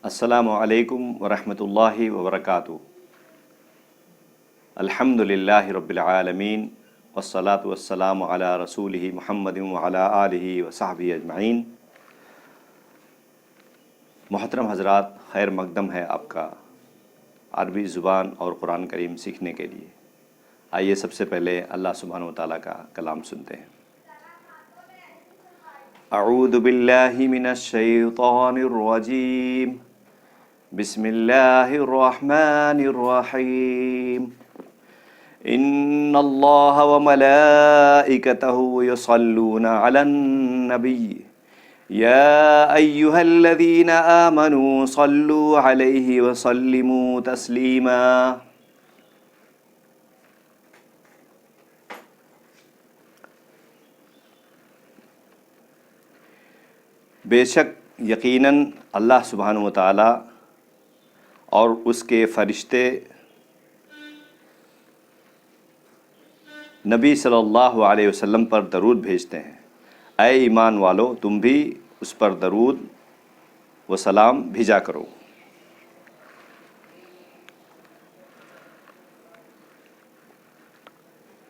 السلام علیکم ورحمۃ اللہ وبرکاتہ۔ الحمد للہ رب العالمین والصلاة والسلام علی رسولہ محمد وعلی آلہ وصحبہ اجمعین۔ محترم حضرات، خیر مقدم ہے آپ کا عربی زبان اور قرآن کریم سیکھنے کے لیے۔ آئیے سب سے پہلے اللہ سبحانہ وتعالیٰ کا کلام سنتے ہیں۔ اعوذ باللہ من الشیطان الرجیم، بسم اللہ الرحمن الرحیم۔ ان اللہ وملائکتہ یصلون علی النبی یا ایہا الذین آمنوا صلوا علیہ وسلموا تسلیما۔ بے شک یقیناً اللہ سبحانہ وتعالیٰ اور اس کے فرشتے نبی صلی اللہ علیہ وسلم پر درود بھیجتے ہیں۔ اے ایمان والو، تم بھی اس پر درود و سلام بھیجا کرو۔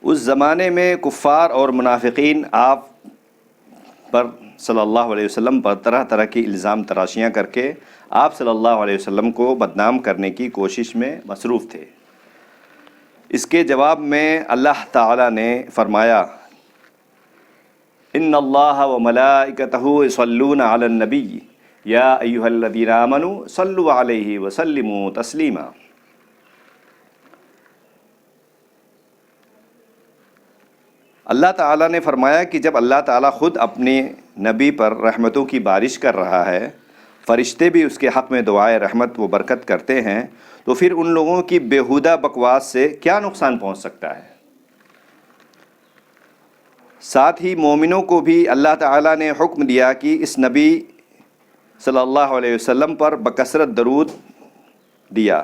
اس زمانے میں کفار اور منافقین آپ پر صلی اللہ علیہ وسلم پر طرح طرح کی الزام تراشیاں کر کے آپ صلی اللہ علیہ وسلم کو بدنام کرنے کی کوشش میں مصروف تھے۔ اس کے جواب میں اللہ تعالیٰ نے فرمایا، ان اللہ وملائکتہ یصلون علی النبی یا ایھا الذین آمنوا صلوا علیہ وسلموا تسلیما۔ اللہ تعالیٰ نے فرمایا کہ جب اللہ تعالیٰ خود اپنے نبی پر رحمتوں کی بارش کر رہا ہے، فرشتے بھی اس کے حق میں دعائے رحمت و برکت کرتے ہیں، تو پھر ان لوگوں کی بیہودہ بکواس سے کیا نقصان پہنچ سکتا ہے؟ ساتھ ہی مومنوں کو بھی اللہ تعالیٰ نے حکم دیا کہ اس نبی صلی اللہ علیہ وسلم پر بکثرت درود دیا،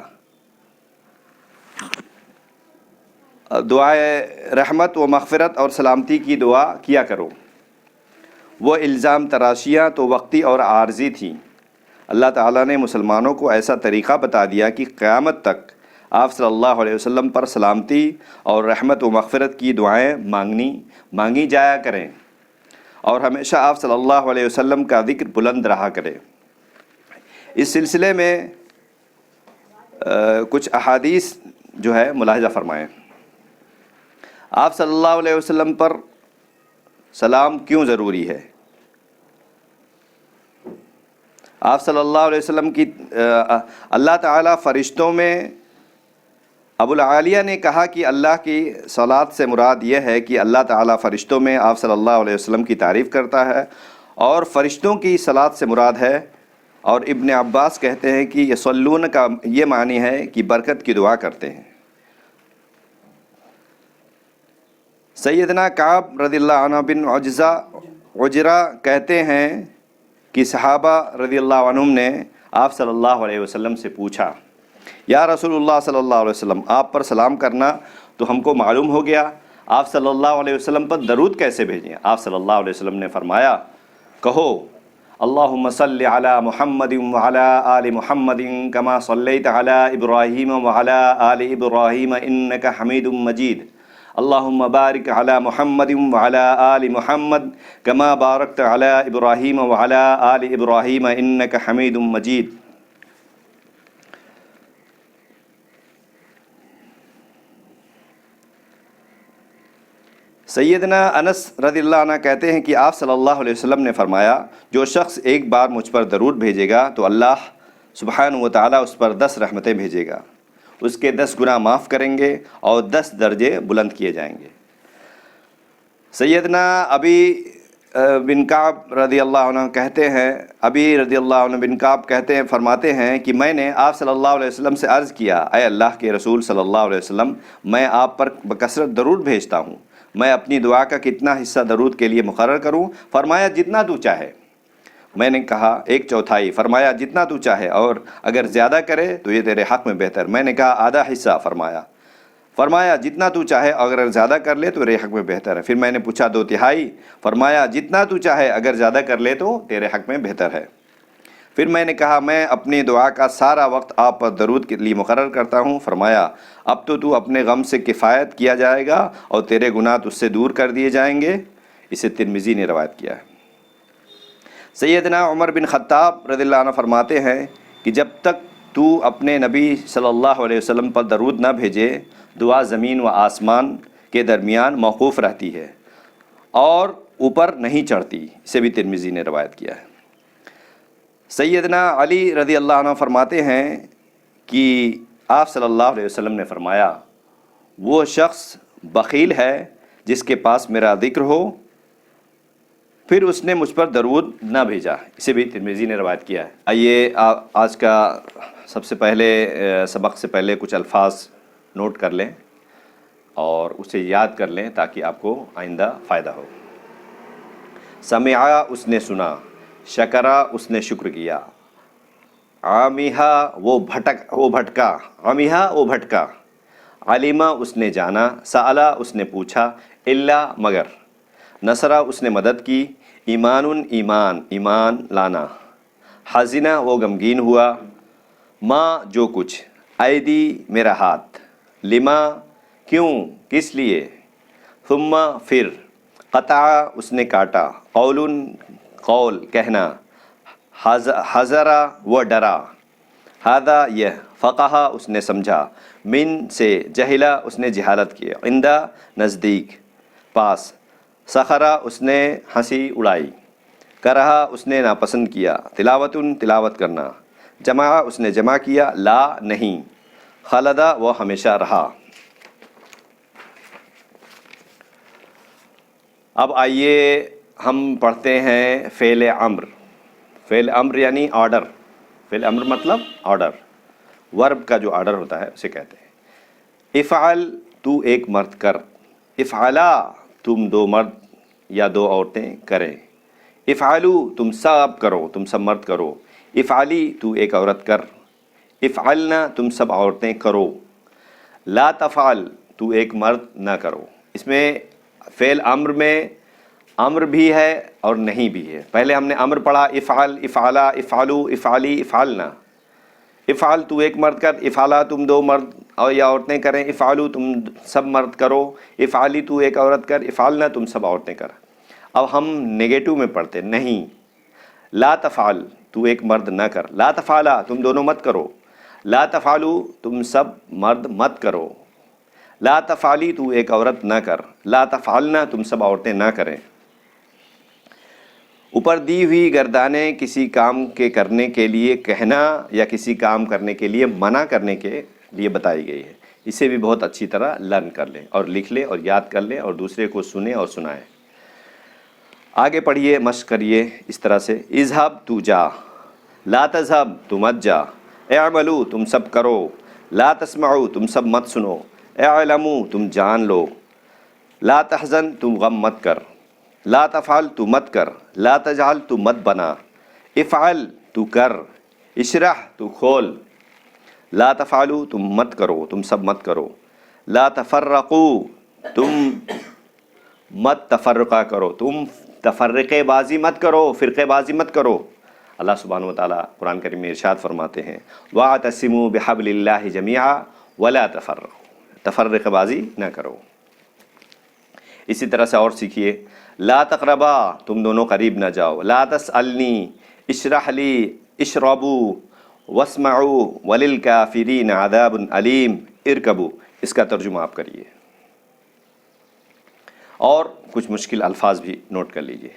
دعائے رحمت و مغفرت اور سلامتی کی دعا کیا کرو۔ وہ الزام تراشیاں تو وقتی اور عارضی تھیں۔ اللہ تعالیٰ نے مسلمانوں کو ایسا طریقہ بتا دیا کہ قیامت تک آپ صلی اللہ علیہ وسلم پر سلامتی اور رحمت و مغفرت کی دعائیں مانگی جایا کریں، اور ہمیشہ آپ صلی اللہ علیہ وسلم کا ذکر بلند رہا کرے۔ اس سلسلے میں کچھ احادیث جو ہے ملاحظہ فرمائیں۔ آپ صلی اللہ علیہ وسلم پر سلام کیوں ضروری ہے؟ آپ صلی اللہ علیہ وسلم کی اللہ تعالیٰ فرشتوں میں ابو العالیہ نے کہا کہ اللہ کی صلاۃ سے مراد یہ ہے کہ اللہ تعالیٰ فرشتوں میں آپ صلی اللہ علیہ وسلم کی تعریف کرتا ہے، اور فرشتوں کی صلاۃ سے مراد ہے۔ اور ابن عباس کہتے ہیں کہ یصلون کا یہ معنی ہے کہ برکت کی دعا کرتے ہیں۔ سیدنا کعب رضی اللہ عنہ بن عجرہ کہتے ہیں کہ صحابہ رضی اللہ عنہم نے آپ صلی اللہ علیہ وسلم سے پوچھا، یا رسول اللہ صلی اللہ علیہ وسلم، آپ پر سلام کرنا تو ہم کو معلوم ہو گیا، آپ صلی اللہ علیہ وسلم پر درود کیسے بھیجیں؟ آپ صلی اللہ علیہ وسلم نے فرمایا، کہو اللہم صلی علی محمد وعلی آل محمد کما صلیت علی ابراہیم وعلی آل ابراہیم انک حمید مجید، اللہم بارک علی محمد وعلی آل محمد کما بارکت علی ابراہیم وعلی آل ابراہیم انک حمید مجید۔ سیدنا انس رضی اللہ عنہ کہتے ہیں کہ آپ صلی اللہ علیہ وسلم نے فرمایا، جو شخص ایک بار مجھ پر درود بھیجے گا تو اللہ سبحانہ وتعالیٰ اس پر 10 رحمتیں بھیجے گا، اس کے 10 گناہ معاف کریں گے اور 10 درجے بلند کیے جائیں گے۔ سیدنا ابی بن کعب رضی اللہ عنہ کہتے ہیں، ابی رضی اللہ عنہ بن کعب فرماتے ہیں کہ میں نے آپ صلی اللہ علیہ وسلم سے عرض کیا، اے اللہ کے رسول صلی اللہ علیہ وسلم، میں آپ پر بکثرت درود بھیجتا ہوں، میں اپنی دعا کا کتنا حصہ درود کے لیے مقرر کروں؟ فرمایا جتنا تو چاہے۔ میں نے کہا 1/4۔ فرمایا جتنا تو چاہے، اور اگر زیادہ کرے تو یہ تیرے حق میں بہتر۔ میں نے کہا آدھا حصہ۔ فرمایا جتنا تو چاہے، اگر زیادہ کر لے تو تیرے حق میں بہتر ہے۔ پھر میں نے پوچھا 2/3؟ فرمایا جتنا تو چاہے، اگر زیادہ کر لے تو تیرے حق میں بہتر ہے۔ پھر میں نے کہا میں اپنی دعا کا سارا وقت آپ پر درود کے لیے مقرر کرتا ہوں۔ فرمایا اب تو اپنے غم سے کفایت کیا جائے گا اور تیرے گناہ تجھ سے دور کر دیے جائیں گے۔ اسے ترمذی نے روایت کیا ہے۔ سیدنا عمر بن خطاب رضی اللہ عنہ فرماتے ہیں کہ جب تک تو اپنے نبی صلی اللہ علیہ وسلم پر درود نہ بھیجے دعا زمین و آسمان کے درمیان موقوف رہتی ہے اور اوپر نہیں چڑھتی۔ اسے بھی ترمذی نے روایت کیا ہے۔ سیدنا علی رضی اللہ عنہ فرماتے ہیں کہ آپ صلی اللہ علیہ وسلم نے فرمایا وہ شخص بخیل ہے جس کے پاس میرا ذکر ہو پھر اس نے مجھ پر درود نہ بھیجا۔ اسے بھی ترمذی نے روایت کیا ہے۔ آئیے آج کا سب سے پہلے سبق سے پہلے کچھ الفاظ نوٹ کر لیں اور اسے یاد کر لیں تاکہ آپ کو آئندہ فائدہ ہو۔ سمعا اس نے سنا، شکرا اس نے شکر کیا، عامیہا وہ بھٹکا، عامیہا وہ بھٹکا، علمہ اس نے جانا، سألا اس نے پوچھا، الا مگر، نصرہ اس نے مدد کی، ایمان ایمان لانا، حزنہ وہ غمگین ہوا، ما جو کچھ، ایدی میرا ہاتھ، لما کیوں کس لیے، ثم پھر، قطع اس نے کاٹا، قول کہنا، حذرا وہ ڈرا، ہذا یہ، فقہ اس نے سمجھا، من سے، جہلا اس نے جہالت کی، عندہ نزدیک پاس، سخرا اس نے ہنسی اڑائی، کرہا اس نے ناپسند کیا، تلاوت کرنا، جمع اس نے جمع کیا، لا نہیں، خالدہ وہ ہمیشہ رہا۔ اب آئیے ہم پڑھتے ہیں فعل امر۔ فعل امر یعنی آرڈر، فعل امر مطلب آرڈر، ورب کا جو آرڈر ہوتا ہے اسے کہتے ہیں۔ افعل تو ایک مرد کر، افعلا تم دو مرد یا دو عورتیں کریں، افعلو تم سب کرو، تم سب مرد کرو، افعلی تو ایک عورت کر، افعلنا تم سب عورتیں کرو، لا تفعل تو ایک مرد نہ کرو۔ اس میں فعل امر میں امر بھی ہے اور نہیں بھی ہے۔ پہلے ہم نے امر پڑھا، افعل، افعلا، افعلو، افعلی، افعلنا۔ افعل تو ایک مرد کر، افعلا تم دو مرد اور یا عورتیں کریں، افعلو تم سب مرد کرو، افعلی تو ایک عورت کر، افعلنا تم سب عورتیں کر۔ اب ہم نگیٹو میں پڑھتے نہیں، لا تفعل تو ایک مرد نہ کر، لا تفعلا تم دونوں مت کرو، لا تفعلو تم سب مرد مت کرو، لا تفعلی تو ایک عورت نہ کر، لا تفعلنا تم سب عورتیں نہ کریں۔ اوپر دی ہوئی گردانیں کسی کام کے کرنے کے لیے کہنا یا کسی کام کرنے کے لیے منع کرنے کے لیے بتائی گئی ہے۔ اسے بھی بہت اچھی طرح لرن کر لیں اور لکھ لیں اور یاد کر لیں اور دوسرے کو سنیں اور سنائیں۔ آگے پڑھیے، مشق کریے اس طرح سے، اذهب تو جا، لا تذهب تو مت جا، اعملوا تم سب کرو، لا تسمعوا تم سب مت سنو، اعلموا تم جان لو، لا تحزن تم غم مت کر، لا تفعل تو مت کر، لا تجعل تو مت بنا، افعل تو کر، اشرح تو کھول، لا تفعلوا تم مت کرو، تم سب مت کرو، لا تفرقوا تم مت تفرقہ کرو، تم تفرقے بازی مت کرو، فرقے بازی مت کرو۔ اللہ سبحانہ و تعالیٰ قرآن کریم میں ارشاد فرماتے ہیں وَاعْتَصِمُوا بِحَبْلِ اللَّهِ جَمِيعًا وَلَا تَفَرَّقُوا، تفرقے بازی نہ کرو۔ اسی طرح سے اور سیکھیے، لا تقربا تم دونوں قریب نہ جاؤ، لا تسألنی اشرح لی اشربوا واسمعوا وللکافرین عذاب علیم ارکبوا۔ اس کا ترجمہ آپ کریے اور کچھ مشکل الفاظ بھی نوٹ کر لیجئے۔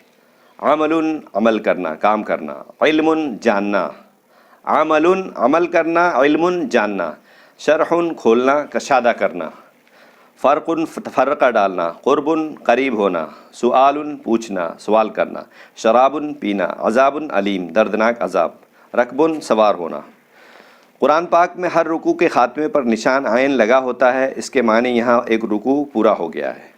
عمل عمل کرنا، کام کرنا، علم جاننا، عمل عمل کرنا، علم جاننا، شرح کھولنا، کشادہ کرنا، فرق فرقہ ڈالنا، قرب قریب ہونا، سؤال پوچھنا، سوال کرنا، شراب پینا، عذاب علیم دردناک عذاب، رکب سوار ہونا۔ قرآن پاک میں ہر رکوع کے خاتمے پر نشان عین لگا ہوتا ہے، اس کے معنی یہاں ایک رکوع پورا ہو گیا ہے۔